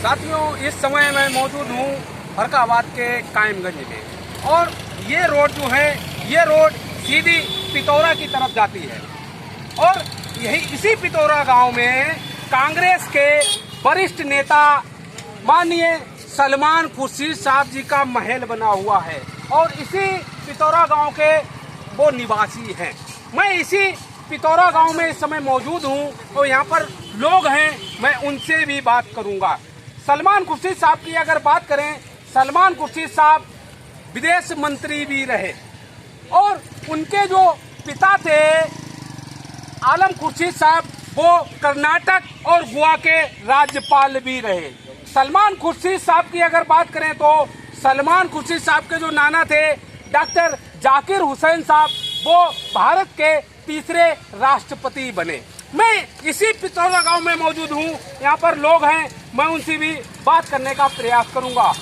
साथियों, इस समय मैं मौजूद हूँ फरकाबाद के कायमगंज में और ये रोड जो है ये रोड सीधी पितौरा की तरफ जाती है और यही इसी पितौरा गांव में कांग्रेस के वरिष्ठ नेता माननीय सलमान खुर्शीद साहब जी का महल बना हुआ है और इसी पितौरा गांव के वो निवासी हैं। मैं इसी पितौरा गांव में इस समय मौजूद हूं और यहाँ पर लोग हैं, मैं उनसे भी बात करूंगा। सलमान खुर्शीद साहब की अगर बात करें, सलमान खुर्शीद साहब विदेश मंत्री भी रहे और उनके जो पिता थे आलम खुर्शीद साहब, वो कर्नाटक और गोवा के राज्यपाल भी रहे। सलमान खुर्शीद साहब की अगर बात करें तो सलमान खुर्शीद साहब के जो नाना थे डॉक्टर जाकिर हुसैन साहब, वो भारत के तीसरे राष्ट्रपति बने। मैं इसी पितौरा गांव में मौजूद हूं, यहाँ पर लोग हैं, मैं उनसे भी बात करने का प्रयास करूंगा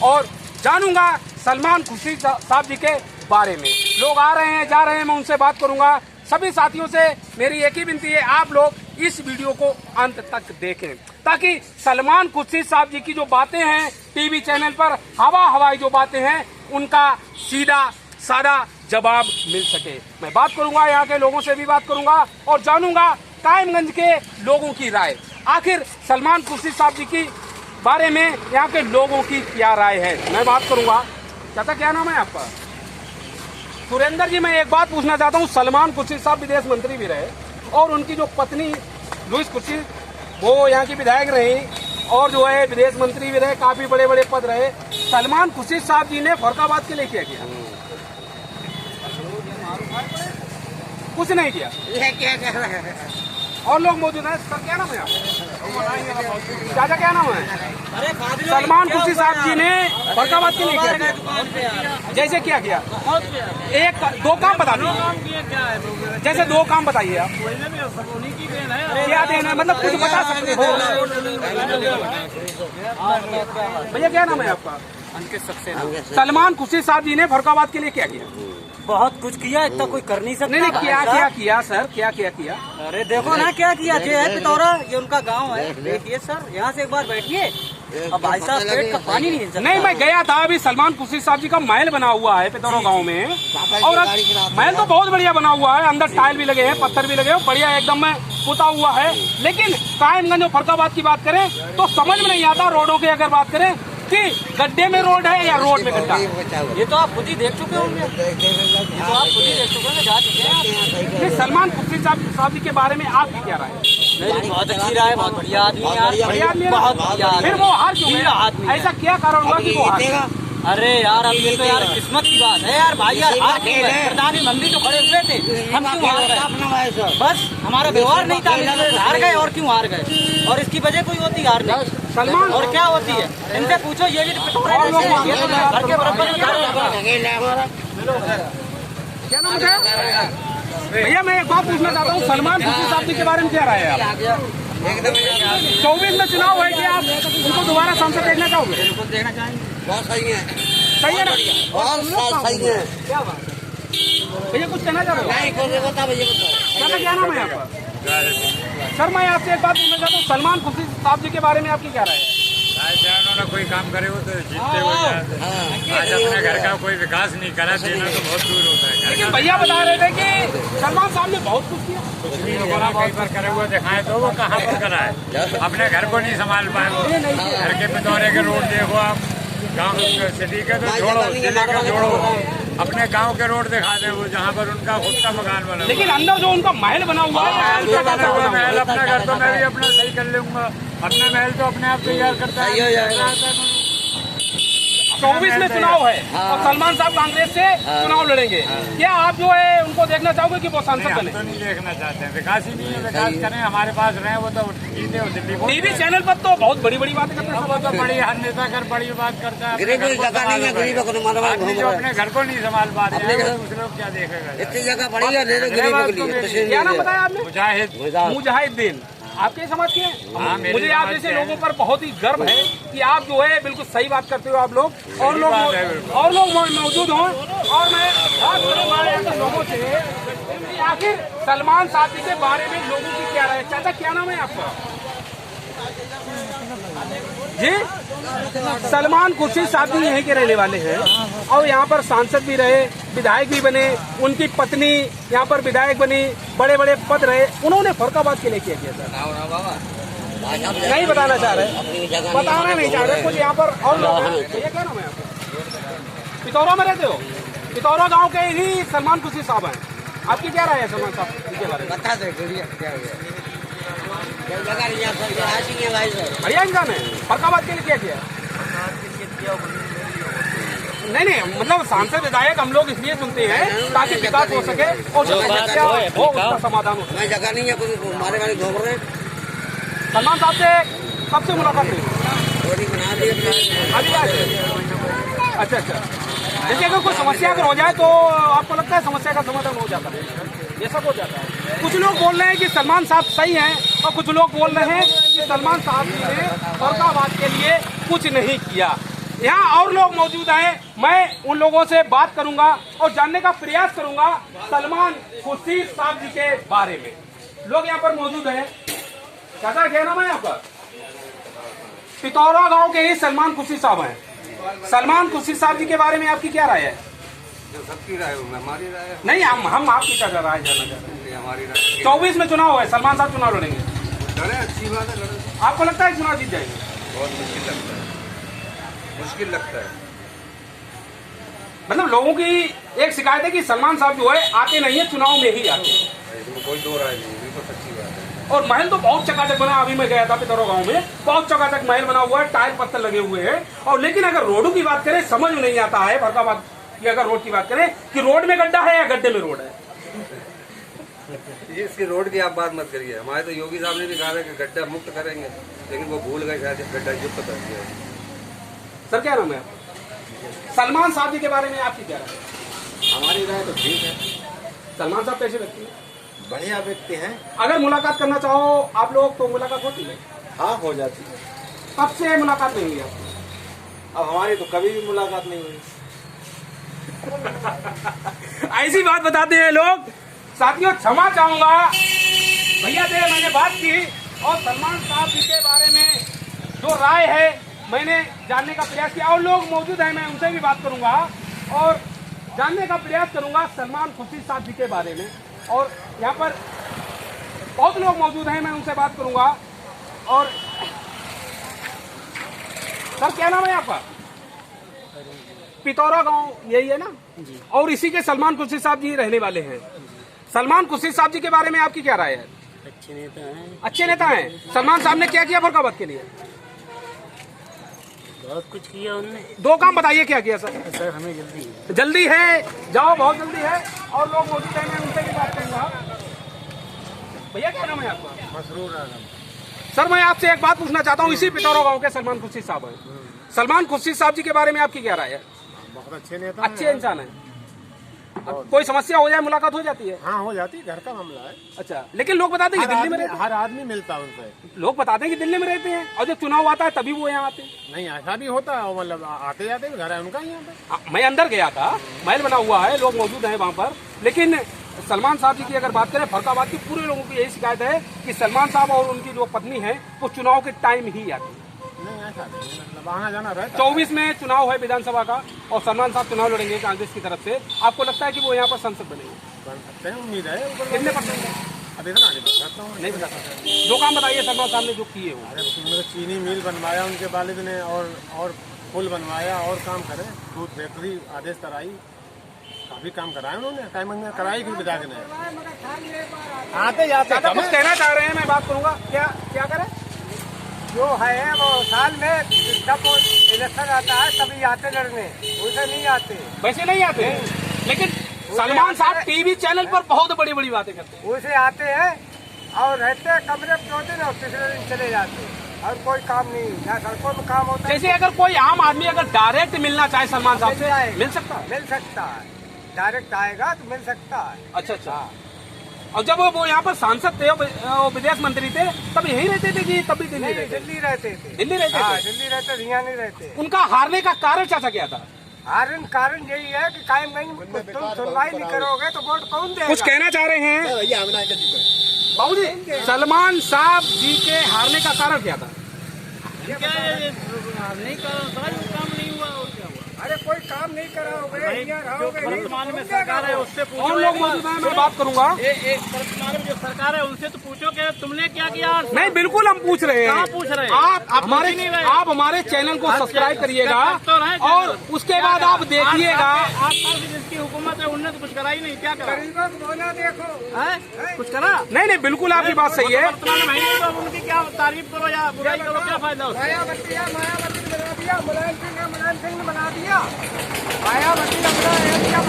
और जानूंगा सलमान खुर्शीद साहब जी के बारे में। लोग आ रहे हैं, जा रहे हैं, मैं उनसे बात करूंगा। सभी साथियों से मेरी एक ही विनती है, आप लोग इस वीडियो को अंत तक देखें ताकि सलमान खुर्शीद साहब जी की जो बातें हैं टीवी चैनल पर हवाई जो बातें हैं उनका सीधा साधा जवाब मिल सके। मैं बात करूंगा, यहाँ के लोगों से भी बात करूंगा और जानूंगा कायमगंज के लोगों की राय। आखिर सलमान खुर्शीद साहब जी की बारे में यहाँ के लोगों की क्या राय है, मैं बात करूंगा। चाचा, क्या नाम है आपका? सुरेंद्र जी, मैं एक बात पूछना चाहता हूँ। सलमान खुर्शीद साहब विदेश मंत्री भी रहे और उनकी जो पत्नी लुईस खुर्शीद, वो यहाँ की विधायक रही और जो है विदेश मंत्री भी रहे, काफी बड़े बड़े पद रहे। सलमान खुर्शीद साहब जी ने फरकाबाद के लिए क्या किया? कुछ नहीं किया। और लोग मौजूद हैं। सर, क्या नाम है आपका? चाचा, क्या नाम है? सलमान खुर्शीद साहब जी ने फरकाबाद के लिए क्या किया? जैसे क्या किया? एक दो काम बता दीजिए। जैसे दो काम बताइए आप। क्या देना है, मतलब कुछ बता सकते हो? भैया, क्या नाम है आपका? अंकित सक्सेना। सलमान खुर्शीद साहब जी ने फरकाबाद के लिए क्या किया? बहुत कुछ किया, इतना कोई कर नहीं सकता। नहीं, क्या किया सर? क्या किया? अरे देखो ना क्या किया। ये है पितौरा, ये उनका गांव है। देखिए सर, यहाँ से एक बार बैठिए। अब भाई साहब पेट का पानी नहीं सकता। नहीं, मैं गया था अभी। सलमान खुर्शीद साहब जी का महल बना हुआ है पितौरा गांव में और महल तो बहुत बढ़िया बना हुआ है। अंदर टाइल भी लगे हैं, पत्थर भी लगे हैं, बढ़िया एकदम में पुता हुआ है। लेकिन कायमगंज और फरकाबाद की बात करें तो समझ में नहीं आता। रोडों की अगर बात करें कि गड्ढे में रोड है या रोड में गड्ढा? ये तो आप खुद ही देख चुके होंगे। जा चुके हैं। सलमान खुर्शीद साहब जी के बारे में आपकी क्या राय है? बहुत अच्छी राय, बहुत बढ़िया आदमी है यार। बहुत बढ़िया। फिर वो हार क्यों गया? ऐसा क्या कारण हुआ कि वो हार? अरे यार, अब ये तो यार किस्मत की बात है यार। भाई यार, प्रधानमंत्री तो खड़े हुए थे, हम क्यों हार गए? बस हमारा व्यवहार नहीं था, हार गए। और क्यों हार गए? और इसकी वजह कोई होती हार नहीं। सलमान और क्या होती है इनसे पूछो। ये घर के बराबर क्या नाम है भैया? मैं एक बात पूछना चाहता हूँ, सलमान खुर्शीद साहब जी के बारे में क्या राय है आप? 24 में चुनाव है कि आप उनको दोबारा सांसद देखना चाहोगे? बिल्कुल देखना चाहेंगे। बहुत सही है। सही है ना? बहुत सही है। क्या बात है भैया, कुछ कहना चाह रहे हो? क्या नाम है आपका? सर, मैं आपसे एक बात पूछना चाहता हूँ, सलमान खुर्शीद साहब जी के बारे में आपकी क्या राय है? उन्होंने कोई काम करे हो तो जीतते हो जाए। आज अपने घर का कोई विकास नहीं करा, देना तो बहुत दूर होता है। लेकिन भैया बता रहे थे कि सलमान साहब ने बहुत कुछ किया। कुछ नहीं होगा, कई बार करे हुए दिखाए तो वो कहाँ पर करा है? अपने घर को नहीं संभाल पाए वो। घर के पितौरे के रोड देखो आप, गाँव सिटी के तो छोड़ो, जिले का जोड़ो, अपने गांव के रोड दिखा दें वो जहाँ पर उनका खुद का मकान बना। लेकिन अंदर जो उनका महल बना हुआ है, महल अपना घर तो मैं भी अपना सही कर लूंगा। अपना महल तो अपने आप तैयार करता है। 24 में चुनाव है और सलमान साहब कांग्रेस से चुनाव लड़ेंगे। क्या आप जो है उनको देखना चाहोगे कि वो सांसद बने? तो नहीं देखना चाहते हैं, विकास ही नहीं है। विकास करें, हमारे पास रहे, वो तो जीते हो दिल्ली। टीवी चैनल पर तो बहुत बड़ी बड़ी बातें करते हैं। वो तो बड़ी हर नेता कर बड़ी बात करता है। गरीब को अपने घर को नहीं संभाल पा रहे हैं, दूसरे को क्या देखेगा? इतनी जगह बड़ी है, गरीबों के लिए। क्या नाम बताया आपने? मुजाहिद। आपके समाज के हैं? मुझे आप जैसे लोगों पर बहुत ही गर्व है कि आप जो है बिल्कुल सही बात करते हो आप लोग। और लोग मौजूद हों और मैं बात करूँगा यहाँ के लोगों से आखिर सलमान साहब जी के बारे में लोगों की क्या राय है। चाचा, क्या नाम है आपका? जी सलमान खुर्शीद साहब भी यहीं के रहने वाले हैं और यहाँ पर सांसद भी रहे, विधायक भी बने, उनकी पत्नी यहाँ पर विधायक बनी, बड़े बड़े पद रहे। उन्होंने फर्रुखाबाद के लिए क्या किया सर? नहीं बताना चाह रहे, बताना नहीं चाह रहे। कुछ यहाँ पर और लोग हैं। ये क्या नाम है आपका? पितौरा में रहते हो? पितौरा गाँव के ही सलमान खुर्शीद साहब हैं। आपकी क्या राय है सलमान साहब के बारे में? बता दे बढ़िया इंसान है। फर्रुखाबाद के लिए क्या किया? नहीं मतलब सांसद विधायक हम लोग इसलिए सुनते हैं ताकि विकास हो सके और जो समस्या हो उसका समाधान हो सके। जगह नहीं है, हमारे वाले घूम रहे। सलमान साहब से कब से मुलाकात हुई? बना दिए अभी आज? अच्छा। जैसे अगर कोई समस्या अगर हो जाए तो आपको लगता है समस्या का समाधान हो जाता है? ये सब हो जाता है। कुछ लोग बोल रहे हैं कि सलमान साहब सही हैं और कुछ लोग बोल रहे हैं कि सलमान साहब ने फर्रुखाबाद के लिए कुछ नहीं किया। यहाँ और लोग मौजूद हैं, मैं उन लोगों से बात करूंगा और जानने का प्रयास करूंगा सलमान खुर्शीद साहब जी के बारे में। लोग यहाँ पर मौजूद हैं। चाचा क्या नाम है आपका? पितौरा गांव के ही सलमान खुर्शीद साहब हैं। सलमान खुर्शीद साहब जी के बारे में आपकी क्या राय है? सबकी राय हमारी राय है। नहीं हम आपकी क्या राय जानना चाहते हैं। हमारी राय 24 में चुनाव है, सलमान साहब चुनाव लड़ेंगे। लड़े, अच्छी बात है, लड़े। आपको लगता है चुनाव जीत जाएंगे? बहुत मुश्किल लगता है, मुश्किल लगता है। मतलब लोगों की एक शिकायत है कि सलमान साहब जो है आते नहीं है, चुनाव में ही आते हैं। इसमें कोई दो राय नहीं, ये तो सच्ची बात है। और महल तो बहुत चकाचक बना। अभी मैं गया था पितौरा गांव में, बहुत चकाचक महल बना हुआ है, टाइल पत्थर लगे हुए हैं। और लेकिन अगर रोडों की बात करें समझ में नहीं आता है फर्रुखाबाद की। अगर रोड की बात करें कि रोड में गड्ढा है या गड्ढे में रोड है। ये इसकी रोड की आप बात मत करिए। हमारे तो योगी साहब ने भी कहा था कि गड्ढा मुक्त करेंगे, लेकिन वो भूल गए, शायद गड्ढा युक्त कर दिया। सर क्या नाम है आपका? सलमान साहब जी के बारे में आपकी क्या राय है? हमारी राय तो ठीक है, सलमान साहब कैसे व्यक्ति हैं? बढ़िया व्यक्ति हैं। अगर मुलाकात करना चाहो आप लोग तो मुलाकात होती है? हाँ, हो जाती है। कब से मुलाकात नहीं हुई आपकी? अब हमारी तो कभी भी मुलाकात नहीं हुई। ऐसी बात बताते हैं लोग। साथियों क्षमा चाहूंगा भैया से मैंने बात की और सलमान साहब जी के बारे में जो राय है मैंने जानने का प्रयास किया और लोग मौजूद हैं, मैं उनसे भी बात करूंगा और जानने का प्रयास करूंगा सलमान खुर्शीद साहब जी के बारे में। और यहाँ पर बहुत लोग मौजूद हैं, मैं उनसे बात करूंगा। और सर क्या नाम है आपका? पितौरा गांव यही है ना? और इसी के सलमान खुर्शीद साहब जी रहने वाले हैं। सलमान खुर्शीद साहब जी के बारे में आपकी क्या राय है? अच्छे नेता हैं। अच्छे नेता हैं। सलमान साहब ने क्या किया फर्रुखाबाद के लिए? बहुत कुछ किया उनने। दो काम बताइए क्या किया सर? सर हमें जल्दी जल्दी है, जाओ बहुत जल्दी है। और लोग मौजूद हैं, मैं उनसे भी बात करूंगा। भैया क्या नाम है आपका? मसरूर आलम। सर मैं आपसे एक बात पूछना चाहता हूँ। इसी पितौरा गांव के सलमान खुर्शीद साहब हैं। सलमान खुर्शीद साहब जी के बारे में आपकी क्या राय है? बहुत अच्छे नेता, अच्छे इंसान है। कोई समस्या हो जाए मुलाकात हो जाती है? हाँ, हो जाती है, घर का मामला है। अच्छा, लेकिन लोग बताते हैं कि दिल्ली में रहते हैं। हर आदमी मिलता है उनसे। लोग बताते हैं कि दिल्ली में रहते हैं और जब चुनाव आता है तभी वो यहाँ आते हैं। नहीं, ऐसा भी होता है, मतलब आते जाते भी घर है उनका यहाँ पे। मैं अंदर गया था, महल बना हुआ है, लोग मौजूद हैं वहाँ पर। लेकिन सलमान साहब जी की अगर बात करें, फर्रुखाबाद की पूरे लोगों की यही शिकायत है कि सलमान साहब और उनकी जो पत्नी है वो चुनाव के टाइम ही आती है। नहीं, ऐसा नहीं, मतलब आना जाना रहता है। 24 में चुनाव है विधानसभा का और सलमान साहब चुनाव लड़ेंगे कांग्रेस की तरफ से। आपको लगता है कि वो यहाँ पर संसद बनेंगे? बन सकते हैं, उम्मीद है। कितने परसेंट? अब इतना नहीं बता सकता हूँ। नहीं बता सकते। दो काम बताइए सलमान साहब ने जो किए हो। अरे उसमें चीनी मिल बनवाया उनके वालिद ने, और पुल बनवाया, और काम करे, दूध फैक्ट्री आदेश कराई, काफी काम कराया उन्होंने। टाइमिंग में कराई फिर विधायक ने। आते जाते ज्यादा कुछ कहना चाह रहे हैं, मैं बात करूंगा। क्या करें? जो है वो साल में जब इलेक्शन आता है तभी आते लड़ने, उसे नहीं आते। वैसे नहीं आते हैं। लेकिन सलमान साहब टीवी चैनल पर बहुत बड़ी बड़ी बातें करते हैं। उसे आते हैं और रहते हैं कमरे में 2 दिन और तीसरे दिन चले जाते हैं और कोई काम नहीं, ना सड़कों में काम होता है। जैसे अगर कोई आम आदमी अगर डायरेक्ट मिलना चाहे सलमान साहब से मिल सकता है? मिल सकता है, डायरेक्ट आएगा तो मिल सकता है। अच्छा। और जब वो यहाँ पर सांसद थे, विदेश मंत्री थे, तब यहीं रहते थे कि तब भी दिल्ली रहते थे? दिल्ली रहते थे। दिल्ली रहते हाँ, थे। दिल्ली रहते, यहाँ नहीं रहते। उनका हारने का कारण चाचा क्या था? कारण यही है कि कायमगंज तुम सुनवाई नहीं करोगे तो वोट कौन देगा? कुछ कहना चाह रहे हैं बाबूजी? सलमान साहब जी के हारने का कारण क्या था? नहीं काम नहीं हुआ और क्या हुआ? अरे कोई काम नहीं करा वर्तमान में सरकार है उससे पूछो। और लोग मौजूद हैं, मैं बात करूंगा। वर्तमान में जो सरकार है उनसे तो पूछो कि तुमने क्या किया। नहीं, बिल्कुल हम पूछ रहे हैं। कहाँ पूछ रहे हैं? आप हमारे चैनल को सब्सक्राइब करिएगा और उसके बाद आप देखिएगा। आप जिसकी हुकूमत है उनने तो कुछ करा ही नहीं, क्या करा? गरीबों को बोला देखो कुछ करा नहीं, बिल्कुल आपकी बात सही है। वर्तमान में तो उनकी क्या तारीफ करो या बुराई करो, क्या फायदा उसका? मायावती ने बना दिया, मुलायम सिंह ने बना दिया, मायावती ने बना दिया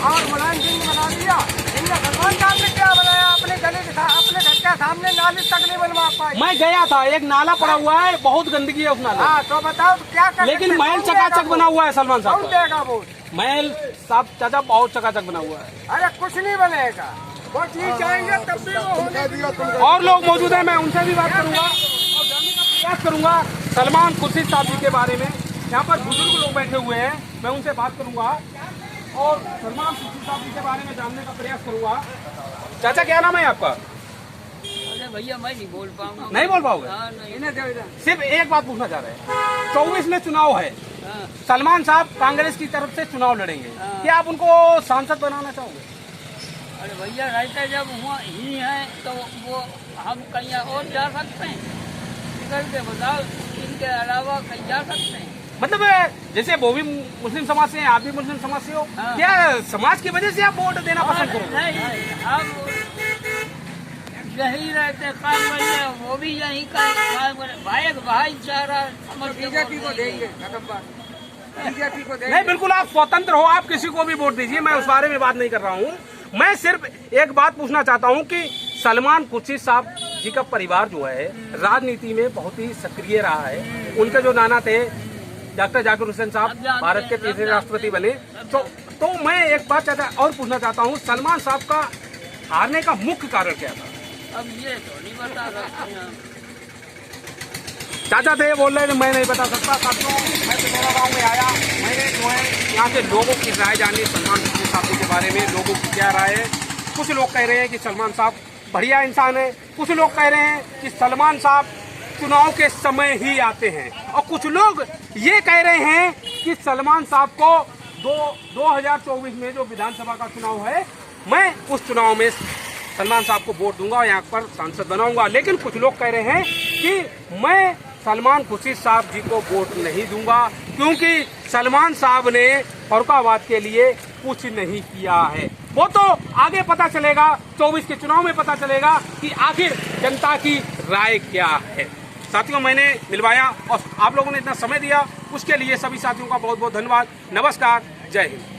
और मुलायम सिंह ने बना दिया। इनने भगवान साहब ने क्या बनाया? अपने घर के सामने नाली तक नहीं बनवा पाई। मैं गया था, एक नाला पड़ा हुआ है, बहुत गंदगी है उस नाले। हाँ तो बताओ क्या कर? लेकिन महल चकाचक बना हुआ है सलमान साहब कौन का। देगा वोट? महल साहब चाचा बहुत चकाचक बना हुआ है। अरे कुछ नहीं बनेगा, वो चीज चाहेंगे तब भी वो होने दिया। और लोग मौजूद हैं, मैं उनसे भी बात करूंगा और जानने का प्रयास करूंगा सलमान खुर्शीद साहब जी के बारे में। यहाँ पर बुजुर्ग लोग बैठे हुए हैं, मैं उनसे बात करूंगा और सलमान खुर्शीद साहब जी के बारे में जानने का प्रयास करूंगा। चाचा क्या नाम है आपका? अरे भैया मैं नहीं बोल पाऊंगा। नहीं बोल पाओगे? सिर्फ एक बात पूछना चाह रहे हैं, 24 में चुनाव है, सलमान साहब कांग्रेस की तरफ से चुनाव लड़ेंगे, क्या आप उनको सांसद बनाना चाहोगे? अरे भैया रहते जब हुआ ही है तो वो हम कहीं और जा सकते हैं? निकल के बताओ, इनके अलावा कहीं जा सकते हैं? मतलब जैसे वो भी मुस्लिम समाज से हैं, आप भी मुस्लिम समाज से हो, क्या समाज की वजह से आप वोट देना पसंद करोगे? नहीं, हम यही रहते काम करते, वो भी यही काम करे, भाईचारा बीजेपी को देंगे, बीजेपी को देंगे। नहीं, बिल्कुल आप स्वतंत्र हो, आप किसी को भी वोट दीजिए, मैं उस बारे में बात नहीं कर रहा हूँ। मैं सिर्फ एक बात पूछना चाहता हूँ कि सलमान खुर्शीद साहब जी का परिवार जो है राजनीति में बहुत ही सक्रिय रहा है। उनके जो नाना थे डॉक्टर जाकिर हुसैन साहब, भारत के तीसरे राष्ट्रपति बने। तो मैं एक बात और पूछना चाहता हूँ, सलमान साहब का हारने का मुख्य कारण क्या था? अब ये तो नहीं बता सकते हैं। चाचा थे बोल रहे थे मैं नहीं बता सकता। साथियों, मैं पिथौरा गाँव में आया, मैंने जो है यहाँ के लोगों की राय जानी सलमान खुर्शीद साहब जी के बारे में। लोगों की क्या राय है? कुछ लोग कह रहे हैं कि सलमान साहब बढ़िया इंसान है, कुछ लोग कह रहे हैं कि सलमान साहब चुनाव के समय ही आते हैं, और कुछ लोग ये कह रहे हैं कि सलमान साहब को 2024 में जो विधानसभा का चुनाव है, मैं उस चुनाव में सलमान साहब को वोट दूंगा और यहाँ पर सांसद बनाऊंगा। लेकिन कुछ लोग कह रहे हैं कि मैं सलमान खुर्शीद साहब जी को वोट नहीं दूंगा क्योंकि सलमान साहब ने फर्रुखाबाद के लिए कुछ नहीं किया है। वो तो आगे पता चलेगा, 24 के चुनाव में पता चलेगा कि आखिर जनता की राय क्या है। साथियों, मैंने मिलवाया और आप लोगों ने इतना समय दिया, उसके लिए सभी साथियों का बहुत बहुत धन्यवाद। नमस्कार, जय हिंद।